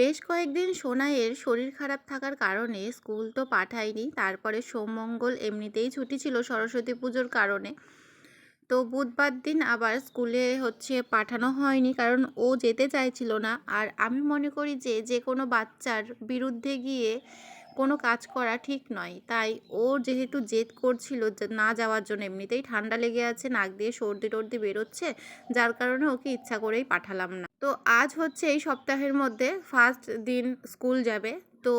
বেশ কয়েকদিন সোনাইয়ের শরীর খারাপ থাকার কারণে স্কুল তো পাঠাইনি। তারপরে সোম মঙ্গল এমনিতেই ছুটি ছিল সরস্বতী পুজোর কারণে। তো বুধবার দিন আবার স্কুলে পাঠানো হয়নি, কারণ ও যেতে চাইছিল না। আর আমি মনে করি যে যে কোনো বাচ্চার বিরুদ্ধে গিয়ে কোনো কাজ করা ঠিক নয়। তাই ও যেহেতু জেদ করছিল যে না যাওয়ার জন্য, এমনিতেই ঠান্ডা লেগে আছে, নাক দিয়ে সর্দি টর্দি বেরোচ্ছে, যার কারণে ওকে ইচ্ছা করেই পাঠালাম না। তো আজ এই সপ্তাহের মধ্যে ফার্স্ট দিন স্কুল যাবে। তো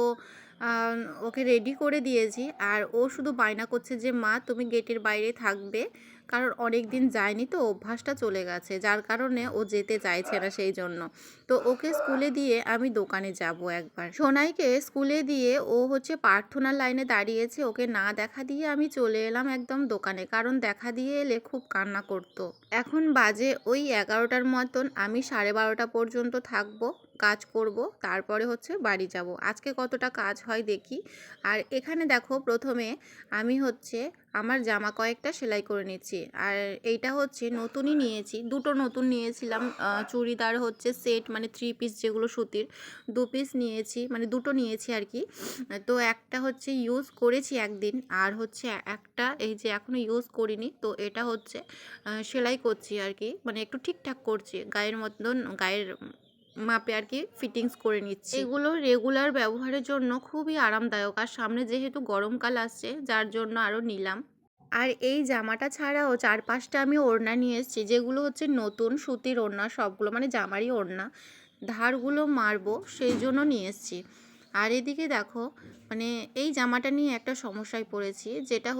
আহ, ওকে রেডি করে দিয়েছি। আর ও শুধু বায়না করছে যে মা তুমি গেটের বাইরে থাকবে, কারণ অনেক দিন যায়নি তো অভ্যাসটা চলে গেছে, যার কারণে ও যেতে চাইছে না সেই জন্য। তো ওকে স্কুলে দিয়ে আমি দোকানে যাব একবার। সোনাইকে স্কুলে দিয়ে ও প্রার্থনার লাইনে দাঁড়িয়েছে, ওকে না দেখা দিয়ে আমি চলে এলাম একদম দোকানে, কারণ দেখা দিয়ে এলে খুব কান্না করতো। এখন বাজে ওই 11টার মতন, আমি 12:30 পর্যন্ত থাকবো, কাজ করব, তারপরে বাড়ি যাব। আজকে কতটা কাজ হয় দেখি। আর এখানে দেখো, প্রথমে আমি আমার জামা কয়েকটা সেলাই করে নিচ্ছি। আর এইটা নতুনই নিয়েছি, দুটো নতুন নিয়েছিলাম। চুড়িদার সেট, মানে 3 পিস, যেগুলো সুতির 2 পিস নিয়েছি, মানে দুটো নিয়েছি আর কি। তো একটা ইউজ করেছি একদিন, আর একটা এই যে এখনো ইউজ করিনি। তো এটা সেলাই করছি আর কি, মানে একটু ঠিকঠাক করছি, গায়ের মতন, গায়ের মাপে আর কি ফিটিংস করে নিচ্ছি। এগুলো রেগুলার ব্যবহারের জন্য খুবই আরামদায়ক, আর সামনে যেহেতু গরমকাল আসছে, যার জন্য আরও নিলাম। আর এই জামাটা ছাড়াও 4-5টা আমি ওড়না নিয়ে এসেছি, যেগুলো নতুন সুতির ওড়না, সবগুলো মানে জামারই ওড়না, ধারগুলো মারবো সেই জন্য নিয়ে এসেছি। আর এদিকে দেখো, মানে এই জামাটা নিয়ে একটা সমস্যায় পড়েছি, যেটা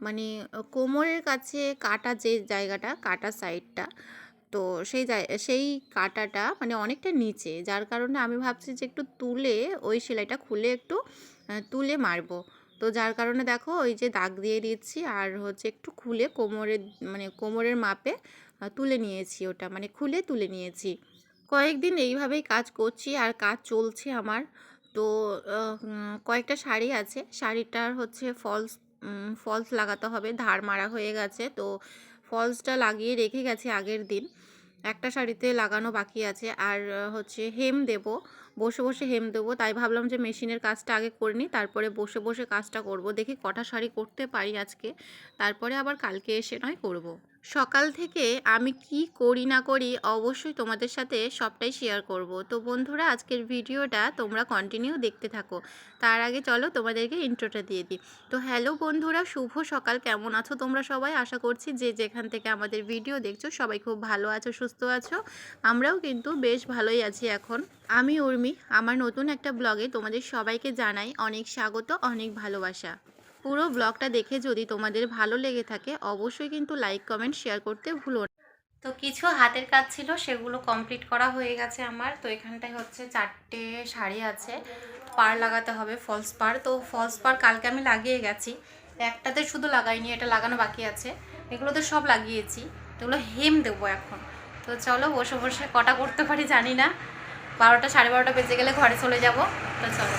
মানে কোমরের কাছে কাটা, যে জায়গাটা কাটা সাইডটা, তো সেই কাটাটা মানে অনেকটা নিচে, যার কারণে আমি ভাবছি যে একটু তুলে, ওই সেলাইটা খুলে একটু তুলে মারবো। তো যার কারণে দেখো ওই যে দাগ দিয়ে দিচ্ছি, আর একটু খুলে কোমরের, মানে কোমরের মাপে তুলে নিয়েছি, ওটা মানে খুলে তুলে নিয়েছি। কয়েকদিন এইভাবেই কাজ করছি, আর কাজ চলছে আমার। তো কয়েকটা শাড়ি আছে, শাড়িটার ফলস ফলস লাগাতে হবে, ধার মারা হয়ে গেছে। তো ফলসটা লাগিয়ে রেখে গেছি আগের দিন। একটা শাড়িতে লাগানো বাকি আছে, আর হেম দেব, বসে বসে হেম দেবো। তাই ভাবলাম যে মেশিনের কাজটা আগে করে নিই, তারপরে বসে বসে কাজটা করব। দেখি কটা শাড়ি করতে পারি আজকে, তারপরে আবার কালকে এসে নয় করব। সকাল থেকে আমি কি করি না করি অবশ্যই তোমাদের সাথে সবটাই শেয়ার করব। তো বন্ধুরা, আজকের ভিডিওটা তোমরা কন্টিনিউ দেখতে থাকো। তার আগে চলো তোমাদেরকে ইন্ট্রোটা দিয়ে দিই। তো হ্যালো বন্ধুরা, শুভ সকাল। কেমন আছো তোমরা সবাই? আশা করছি যে যেখান থেকে আমাদের ভিডিও দেখছো সবাই খুব ভালো আছো, সুস্থ আছো। আমরাও কিন্তু বেশ ভালোই আছি এখন। আমি উর্মি, আমার নতুন একটা ব্লগে তোমাদের সবাইকে জানাই অনেক স্বাগত, অনেক ভালোবাসা। পুরো ব্লগটা দেখে যদি তোমাদের ভালো লেগে থাকে, অবশ্যই কিন্তু লাইক, কমেন্ট, শেয়ার করতে ভুলো না। তো কিছু হাতের কাজ ছিল, সেগুলো কমপ্লিট করা হয়ে গেছে আমার। তো এখানটায় 4টে শাড়ি আছে, পাড় লাগাতে হবে, ফলস পাড়। তো ফলস পাড় কালকে আমি লাগিয়ে গেছি, একটাতে শুধু লাগাইনি, এটা লাগানো বাকি আছে। এগুলো তো সব লাগিয়েছি, এগুলো হেম দেবো এখন। তো চলো, বসে বসে কটা করতে পারি জানি না, 12টা 12:30 বেজে গেলে ঘরে চলে যাব। তো চলো,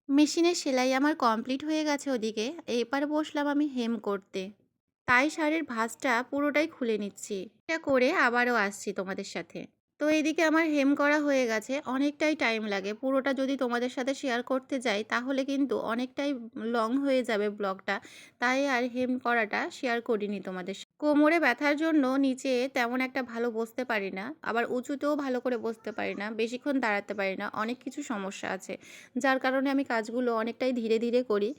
মেশিনের সেলাই আমার কমপ্লিট হয়ে গেছে ওদিকে, এবার বসলাম আমি হেম করতে। তাই শাড়ির ভাঁজটা পুরোটাই খুলে নিচ্ছি, এটা করে আবারও আসছি তোমাদের সাথে। তো এদিকে আমার হেম করা হয়ে গেছে, অনেকটাই টাইম লাগে। পুরোটা যদি তোমাদের সাথে শেয়ার করতে যাই তাহলে কিন্তু অনেকটাই লং হয়ে যাবে ব্লগটা, তাই আর হেম করাটা শেয়ার করিনি তোমাদের সাথে। কোমরে ব্যথার জন্য নিচে তেমন একটা ভালো বসতে পারি না, আবার উঁচুতেও ভালো করে বসতে পারি না, বেশিক্ষণ দাঁড়াতে পারি না, অনেক কিছু সমস্যা আছে, যার কারণে আমি কাজগুলো অনেকটাই ধীরে ধীরে করি।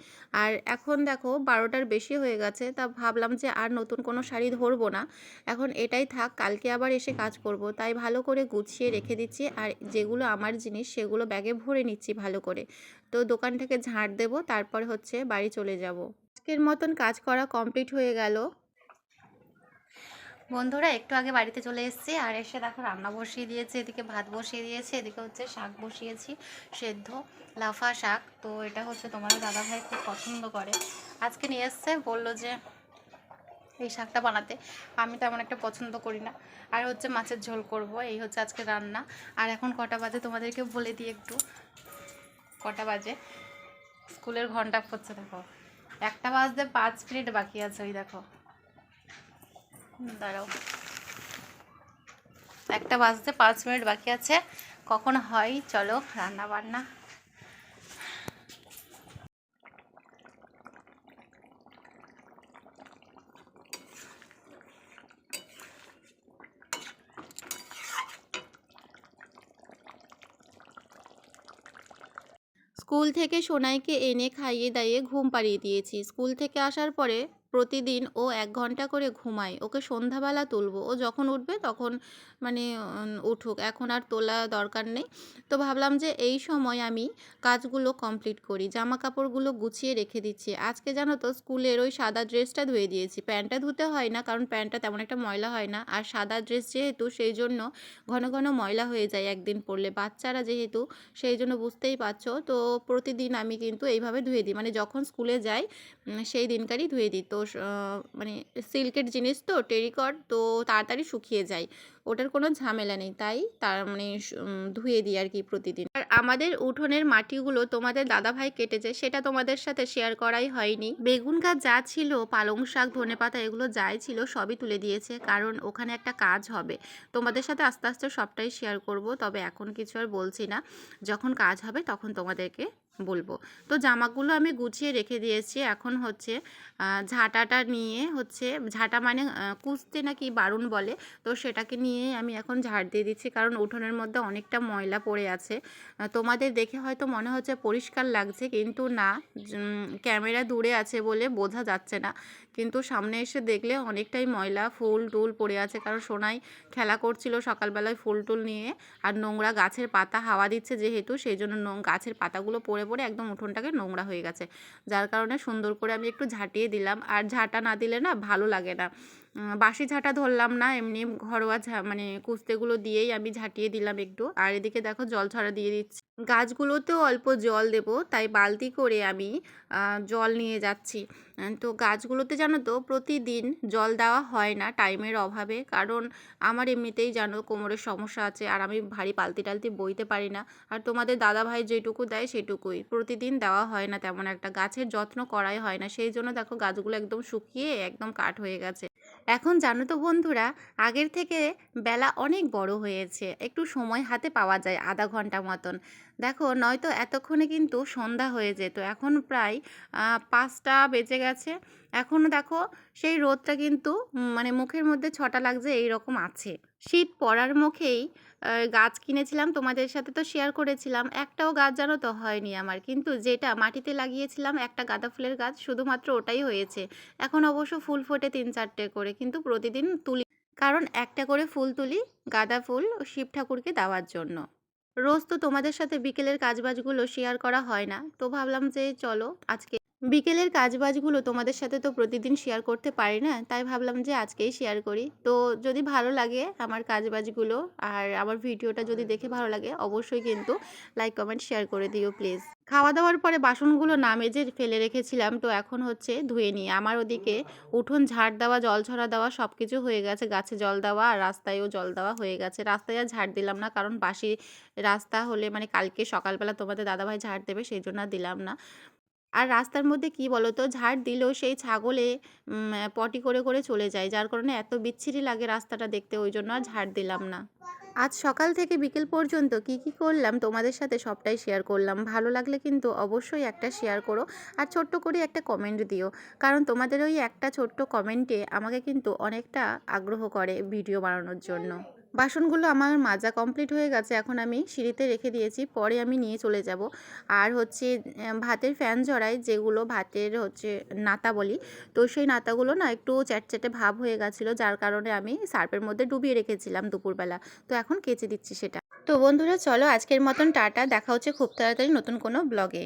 আর এখন দেখো 12টার বেশি হয়ে গেছে, তা ভাবলাম যে আর নতুন কোনো শাড়ি ধরবো না, এখন এটাই থাক, কালকে আবার এসে কাজ করব। তাই ভালো করে গুছিয়ে রেখে দিচ্ছি, আর যেগুলো আমার জিনিস সেগুলো ব্যাগে ভরে নিচ্ছি ভালো করে। তো দোকানটাকে ঝাঁট দেবো, তারপর বাড়ি চলে যাব। আজকের মতন কাজ করা কমপ্লিট হয়ে গেল। বন্ধুরা, একটু আগে বাড়িতে চলে এসেছি, আর এসে দেখো রান্না বসিয়ে দিয়েছে, এদিকে ভাত বসিয়ে দিয়েছে, এদিকে শাক বসিয়েছি, সেদ্ধ লাফা শাক। তো এটা তোমাদের দাদাভাই খুব পছন্দ করে, আজকে নিয়ে এসছে, বললো যে এই শাকটা বানাতে। আমি তেমন একটা পছন্দ করি না। আর মাছের ঝোল করব, এই আজকে রান্না। আর এখন কটা বাজে তোমাদেরকে বলে দিই একটু, কটা বাজে। স্কুলের ঘন্টা পড়ছে দেখো, 1টা বাজতে 5 মিনিট বাকি আছে। ওই দেখো, দাঁড়াও, 1টা বাজতে 5 মিনিট বাকি আছে। কখন হয় চলো রান্না বান্না। স্কুল থেকে সোনাইকে এনে খাইয়ে দাইয়ে ঘুম পাড়িয়ে দিয়েছি। স্কুল থেকে আসার পরে প্রতিদিন ও ১ ঘন্টা করে ঘুমায়। ওকে সন্ধ্যাবেলা তুলবো। ও যখন উঠবে তখন মানে উঠুক। এখন আর তোলা দরকার নেই। তো ভাবলাম যে এই সময় আমি কাজগুলো কমপ্লিট করি। জামাকাপড়গুলো গুছিয়ে রেখে দিচ্ছি। আজকে জানো তো স্কুলের ওই সাদা ড্রেসটা ধুয়ে দিয়েছি। প্যান্টটা ধুতে হয় না, কারণ প্যান্টটা তেমন একটা ময়লা হয় না। আর সাদা ড্রেস যেহেতু সেই জন্য ঘন ঘন ময়লা হয়ে যায় একদিন পরলে। বাচ্চারা যেহেতু সেই জন্য বুঝতেই পারছো। তো প্রতিদিন আমি কিন্তু এইভাবে ধুয়ে দিই, মানে যখন স্কুলে যাই সেই দিনকারই ধুয়ে দিই। তো মানে সিল্কের জিনিস তো, টেরিকট, তো তাড়াতাড়ি শুকিয়ে যায়, ওটার কোনো ঝামেলা নেই, তাই তার মানে ধুয়ে দিই আর কি প্রতিদিন। আর আমাদের উঠোনের মাটিগুলো তোমাদের দাদাভাই কেটেছে, সেটা তোমাদের সাথে শেয়ার করাই হয়নি। বেগুন গাছ যা ছিল, পালং শাক, ধনেপাতা, এগুলো যাই ছিল সবই তুলে দিয়েছে, কারণ ওখানে একটা কাজ হবে। তোমাদের সাথে আস্তে আস্তে সবটাই শেয়ার করব, তবে এখন কিছু আর বলছি না, যখন কাজ হবে তখন তোমাদেরকে বলবো। তো জামাগুলো আমি গুছিয়ে রেখে দিয়েছি। এখন হচ্ছে ঝাঁটাটা নিয়ে হচ্ছে, ঝাঁটা মানে কুচতে নাকি বারণ বলে, তো সেটাকে নিয়ে আমি এখন ঝাড় দিয়ে দিচ্ছি, কারণ উঠোনের মধ্যে অনেকটা ময়লা পড়ে আছে। তোমাদের দেখে হয়তো মনে হচ্ছে পরিষ্কার লাগছে, কিন্তু না, ক্যামেরা দূরে আছে বলে বোঝা যাচ্ছে না, কিন্তু সামনে এসে দেখলে অনেকটাই ময়লা, ফুল টুল পড়ে আছে, কারণ সোনাই খেলা করছিল সকালবেলায় ফুল টুল নিয়ে। আর নোংরা গাছের পাতা হাওয়া দিচ্ছে যেহেতু, সেই জন্য গাছের পাতাগুলো পড়ে পড়ে একদম উঠোনটাকে নোংরা হয়ে গেছে, যার কারণে সুন্দর করে আমি একটু ঝাঁটিয়ে দিলাম। আর ঝাঁটা না দিলে না ভালো লাগে না, বাসি ঝাঁটা ধরলাম না, এমনি ঘরোয়া মানে কুস্তেগুলো দিয়েই আমি ঝাঁটিয়ে দিলাম একটু। আর এদিকে দেখো জল ছড়া দিয়ে দিচ্ছি, গাছগুলোতেও অল্প জল দেব, তাই বালতি করে আমি জল নিয়ে যাচ্ছি। তো গাছগুলোতে জানো তো প্রতিদিন জল দেওয়া হয় না টাইমের অভাবে, কারণ আমার এমনিতেই জানো কোমরের সমস্যা আছে, আর আমি ভারী পালতি টালতি বইতে পারি না। আর তোমাদের দাদাভাই যেটুকু দেয় সেটুকুই, প্রতিদিন দেওয়া হয় না, তেমন একটা গাছের যত্ন করাই হয় না, সেই জন্য দেখো গাছগুলো একদম শুকিয়ে একদম কাঠ হয়ে গেছে। এখন জানো তো বন্ধুরা, আগের থেকে বেলা অনেক বড় হয়েছে, একটু সময় হাতে পাওয়া যায় আধা ঘন্টা মতন। দেখো নয়তো এতক্ষণে কিন্তু সন্ধ্যা হয়ে যেত, এখন প্রায় 5টা বেজে গেছে। এখনও দেখো সেই রোদটা কিন্তু মানে মুখের মধ্যে ছটা লাগছে এই রকম আছে। শীত পড়ার মুখেই গাছ কিনেছিলাম, তোমাদের সাথে তো শেয়ার করেছিলাম, একটাও গাছ জানো তো হয়নি আমার, কিন্তু যেটা মাটিতে লাগিয়েছিলাম একটা গাঁদা ফুলের গাছ, শুধুমাত্র ওটাই হয়েছে। এখন অবশ্য ফুল ফোটে 3-4টে করে, কিন্তু প্রতিদিন তুলি, কারণ একটা করে ফুল তুলি গাঁদা ফুল শিব ঠাকুরকে দেওয়ার জন্য। রোজ তো তোমাদের সাথে বিকেলের কাজবাজগুলো শেয়ার করা হয় না, তো ভাবলাম যে চলো আজকে বিকেলের কাজবাজগুলো তোমাদের সাথে তো প্রতিদিন শেয়ার করতে পারি না, তাই ভাবলাম যে আজকেই শেয়ার করি। তো যদি ভালো লাগে আমার কাজবাজগুলো আর আমার ভিডিওটা যদি দেখে ভালো লাগে, অবশ্যই কিন্তু লাইক কমেন্ট শেয়ার করে দিও প্লিজ। খাওয়া দাওয়ার পরে বাসনগুলো না মেজে ফেলে রেখেছিলাম, তো এখন হচ্ছে ধুয়ে নিই। আমার ওদিকে উঠোন ঝাড় দেওয়া, জল ছড়া দেওয়া সব কিছু হয়ে গেছে, গাছে জল দেওয়া আর রাস্তায়ও জল দেওয়া হয়ে গেছে। রাস্তায় আর ঝাড় দিলাম না, কারণ বাসি রাস্তা হলে মানে কালকে সকালবেলা তোমাদের দাদাভাই ঝাড় দেবে, সেই জন্য আর দিলাম না। আর রাস্তার মধ্যে কি বলো তো, ঝাড় দিলেও সেই ছাগলে পটি করে করে চলে যায়, যার কারণে এত বিচ্ছিরি লাগে রাস্তাটা দেখতে, ওই জন্য আর ঝাড় দিলাম না। আজ সকাল থেকে বিকেল পর্যন্ত কি কি করলাম তোমাদের সাথে সবটাই শেয়ার করলাম। ভালো লাগলে কিন্তু অবশ্যই একটা শেয়ার করো, আর ছোট্ট করে একটা কমেন্ট দিও, কারণ তোমাদের ওই একটা ছোট্ট কমেন্টে আমাকে কিন্তু অনেকটা আগ্রহ করে ভিডিও বানানোর জন্য। বাসনগুলো আমার মাজা কমপ্লিট হয়ে গেছে, এখন আমি সিঁড়িতে রেখে দিয়েছি, পরে আমি নিয়ে চলে যাব। আর হচ্ছে ভাতের ফ্যান ঝরাই, যেগুলো ভাতের হচ্ছে নাতা বলি, তো সেই নাতাগুলো না একটু চ্যাটচ্যাটে ভাব হয়ে গেছিলো, যার কারণে আমি সার্ফের মধ্যে ডুবিয়ে রেখেছিলাম দুপুরবেলা, তো এখন কেচে দিচ্ছি সেটা। তো বন্ধুরা চলো আজকের মতন টাটা, দেখা হচ্ছে খুব তাড়াতাড়ি নতুন কোনো ব্লগে।